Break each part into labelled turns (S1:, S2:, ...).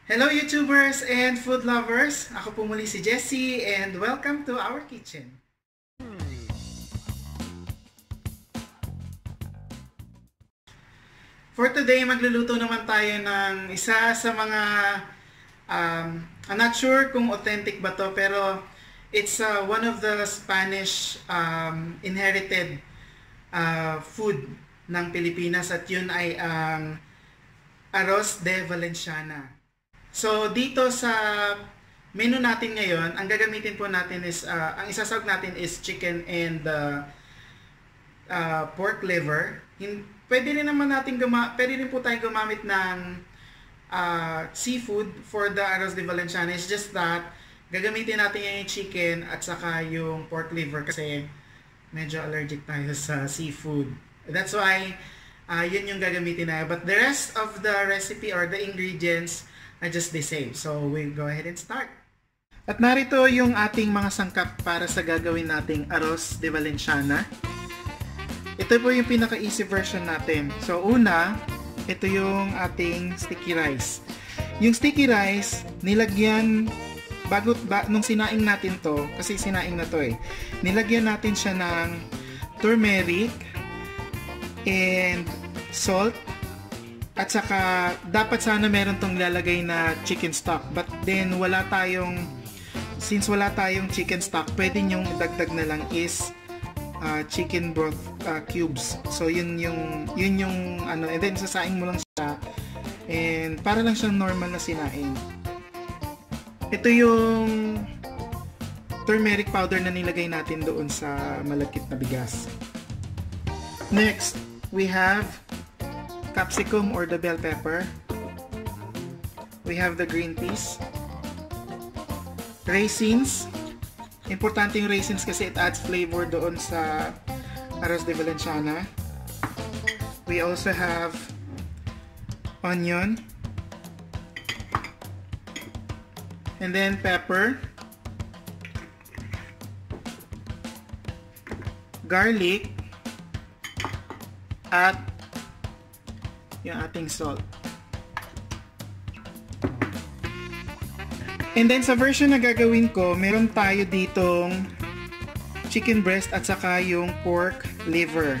S1: Hello YouTubers and food lovers! Ako po muli si Jesi and welcome to our kitchen. For today, magluluto naman tayo ng isa sa mga I'm not sure kung authentic ba to, pero it's one of the Spanish inherited food ng Pilipinas at yun ay ang Aroz de Valenciana. So, dito sa menu natin ngayon, ang gagamitin po natin is, ang isasawag natin is chicken and pork liver. Pwede rin naman natin pwede rin po tayong gumamit ng seafood for the Aroz de Valenciana. It's just that, gagamitin natin yung chicken at saka yung pork liver kasi medyo allergic tayo sa seafood. That's why, yun yung gagamitin na. But the rest of the recipe or the ingredients are just the same. So, we'll go ahead and start. At narito yung ating mga sangkap para sa gagawin nating Aroz de Valenciana. Ito po yung pinaka-easy version natin. So, una, ito yung ating sticky rice. Yung sticky rice, nilagyan, nung sinaing natin to, kasi sinaing na to nilagyan natin siya ng turmeric and salt. At saka, dapat sana meron tong lalagay na chicken stock. But then, since wala tayong chicken stock, pwede nyong dagdag na lang is chicken broth cubes. So, yun yung and then sasaing mo lang siya. And para lang siyang normal na sinaing. Ito yung turmeric powder na nilagay natin doon sa malagkit na bigas. Next, we have capsicum or the bell pepper. We have the green peas. Raisins. Importante yung raisins kasi it adds flavor doon sa Aroz de Valenciana. We also have onion. And then pepper. Garlic. At yung ating salt. And then sa version na gagawin ko, meron tayo ditong chicken breast at saka yung pork liver.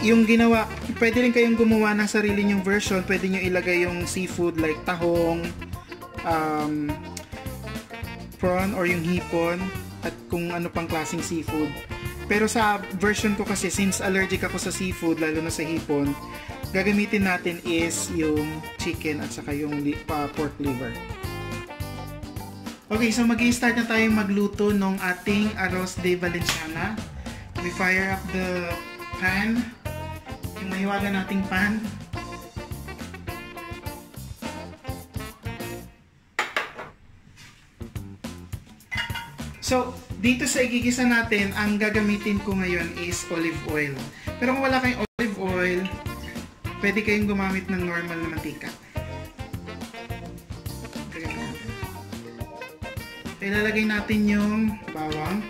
S1: Yung ginawa, pwede rin kayong gumawa ng sarili nyong version. Pwede nyo ilagay yung seafood like tahong, prawn or yung hipon at kung ano pang klaseng seafood. Pero sa version ko kasi, since allergic ako sa seafood, lalo na sa hipon, gagamitin natin is yung chicken at saka yung pork liver. Okay, so mag-i-start na tayong magluto ng ating Aroz de Valenciana. We fire up the pan, yung mahiwaga nating pan. So, dito sa igigisa natin, ang gagamitin ko ngayon is olive oil. Pero kung wala kayong olive oil, pwede kayong gumamit ng normal na mantika. Ilalagay natin yung bawang.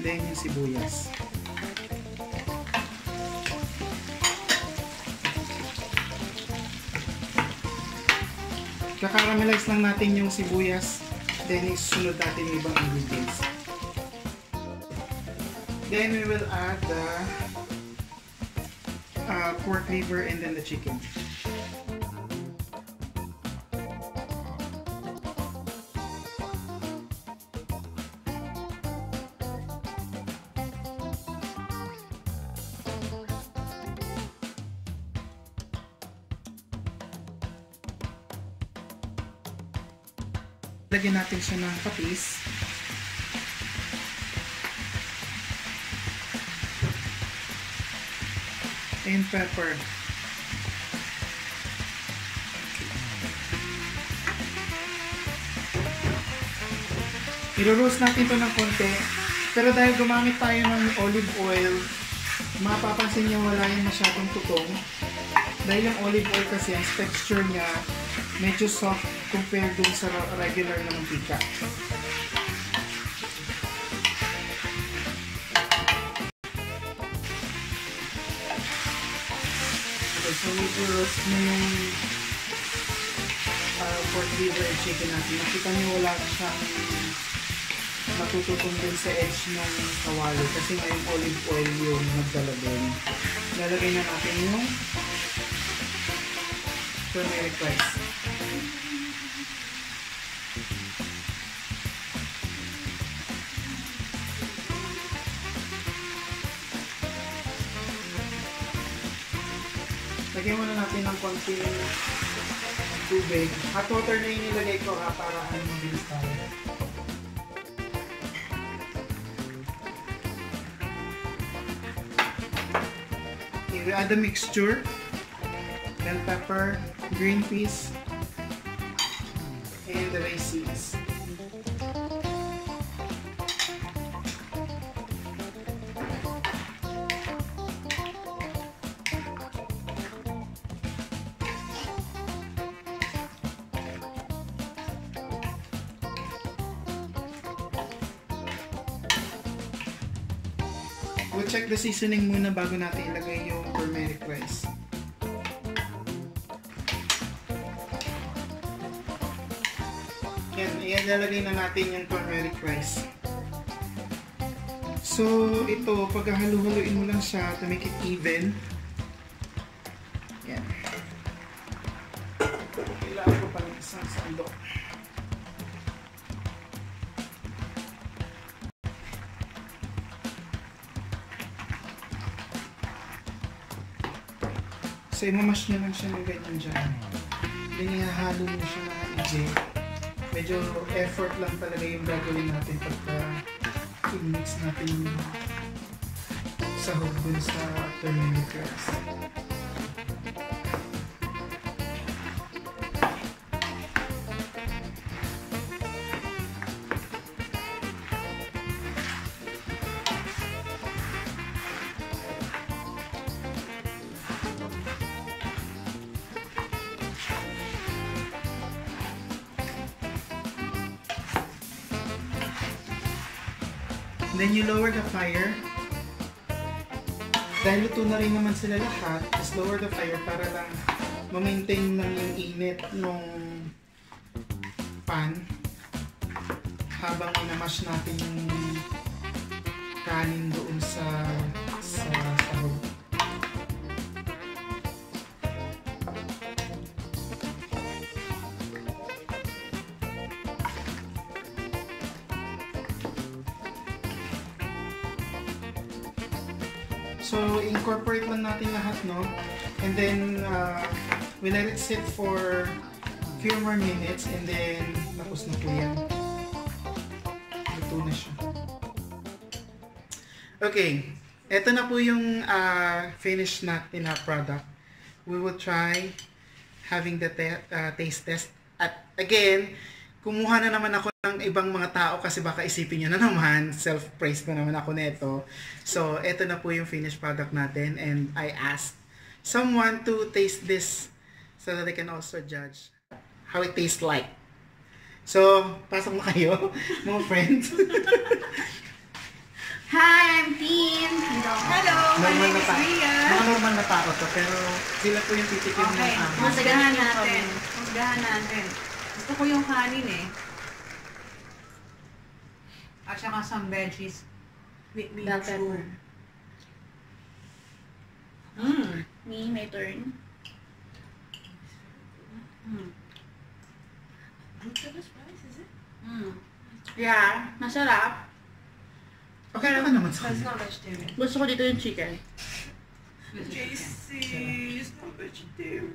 S1: Then yung sibuyas. Kakaramelize lang natin yung sibuyas. Then isunod natin yung ibang ingredients. Then we will add the pork liver and then the chicken. Lagyan natin siya ng patis. And pepper. I-roast natin ito ng konti. Pero dahil gumamit tayo ng olive oil, mapapansin niyo wala yung masyadong tutong. Dahil yung olive oil kasi, ang texture niya medyo soft compare dun sa regular na mantika. Okay, so medyo roast mo yung pork liver and chicken natin. Nakita niyo wala siyang natututong din sa edge ng kawali kasi ngayong olive oil yung nagdalagay. Lalagay na natin yung turmeric rice. Lagyan muna natin ng konting tubig. Hot water na yung nilagay ko para mabilis tayo. Okay, we add the mixture. Bell pepper, green peas, and the raisins. We'll check the seasoning muna bago natin ilagay yung turmeric rice. Yan, ilalagay na natin yung turmeric rice. So, ito, paghahalu-haluin mo lang siya to make it even. Yan. Kailangan ko pa ng isang sandok. So, imamash nyo lang siya ng ganyan dyan. Then, ihahalo mo siya ng ije. Medyo effort lang talaga yung gagawin natin pagka i-mix natin yung sahog dun sa turmeric rice. Then you lower the fire. Dahil luto na rin naman sila lahat, just lower the fire para lang ma-maintain lang yung init ng pan habang inamash natin yung kanin doon sa sahog. So, incorporate lang natin lahat, no? And then, we let it sit for a few more minutes and then, tapos na po yan. Luto na siya. Okay. Ito na po yung finished natin na product. We will try having the taste test. At again, kumuha na naman ako ng ibang mga tao kasi baka isipin nyo na naman, self-praise na naman ako neto. So, ito na po yung finished product natin and I asked someone to taste this so that they can also judge how it tastes like. So, pasok na kayo, mga friends.
S2: Hi, I'm Tin. Hello, my name is Ria.
S1: Mga normal na tao to, pero sila po yung titikim ng amin.
S2: Masagahan natin. Masagahan natin. Gusto ko yung kanin eh. At saka some veggies. With me too.
S3: Me, my turn.
S2: Glutinous rice, is it?
S3: Yeah, masarap.
S1: Okay naman naman sa
S2: It's
S1: kanya.
S2: not vegetarian.
S3: Gusto ko dito yung chicken.
S2: Jesi, it's not vegetarian.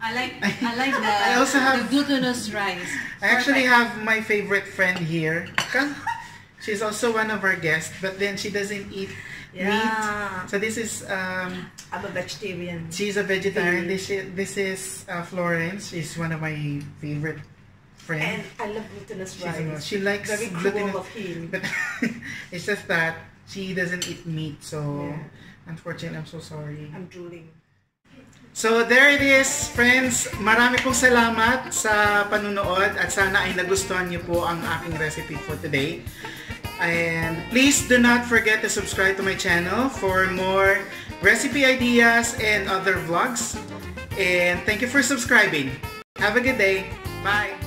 S2: I like
S1: I also have-
S2: the glutinous rice.
S1: I actually have my favorite friend here. She's also one of our guests, but then she doesn't eat meat. So this is
S4: I'm a vegetarian.
S1: she's a vegetarian. This is Florence. She's one of my favorite
S4: And
S1: friends.
S4: I love glutinous
S1: She
S4: rice.
S1: likes
S4: Very cruel
S1: glutinous,
S4: of him.
S1: but it's just that she doesn't eat meat. So
S4: Yeah.
S1: unfortunately, I'm so sorry.
S4: I'm drooling.
S1: So there it is, friends. Marami pong salamat sa panunood at sana ay nagustuhan niyo po ang aking recipe for today. And please do not forget to subscribe to my channel for more recipe ideas and other vlogs. And thank you for subscribing. Have a good day. Bye!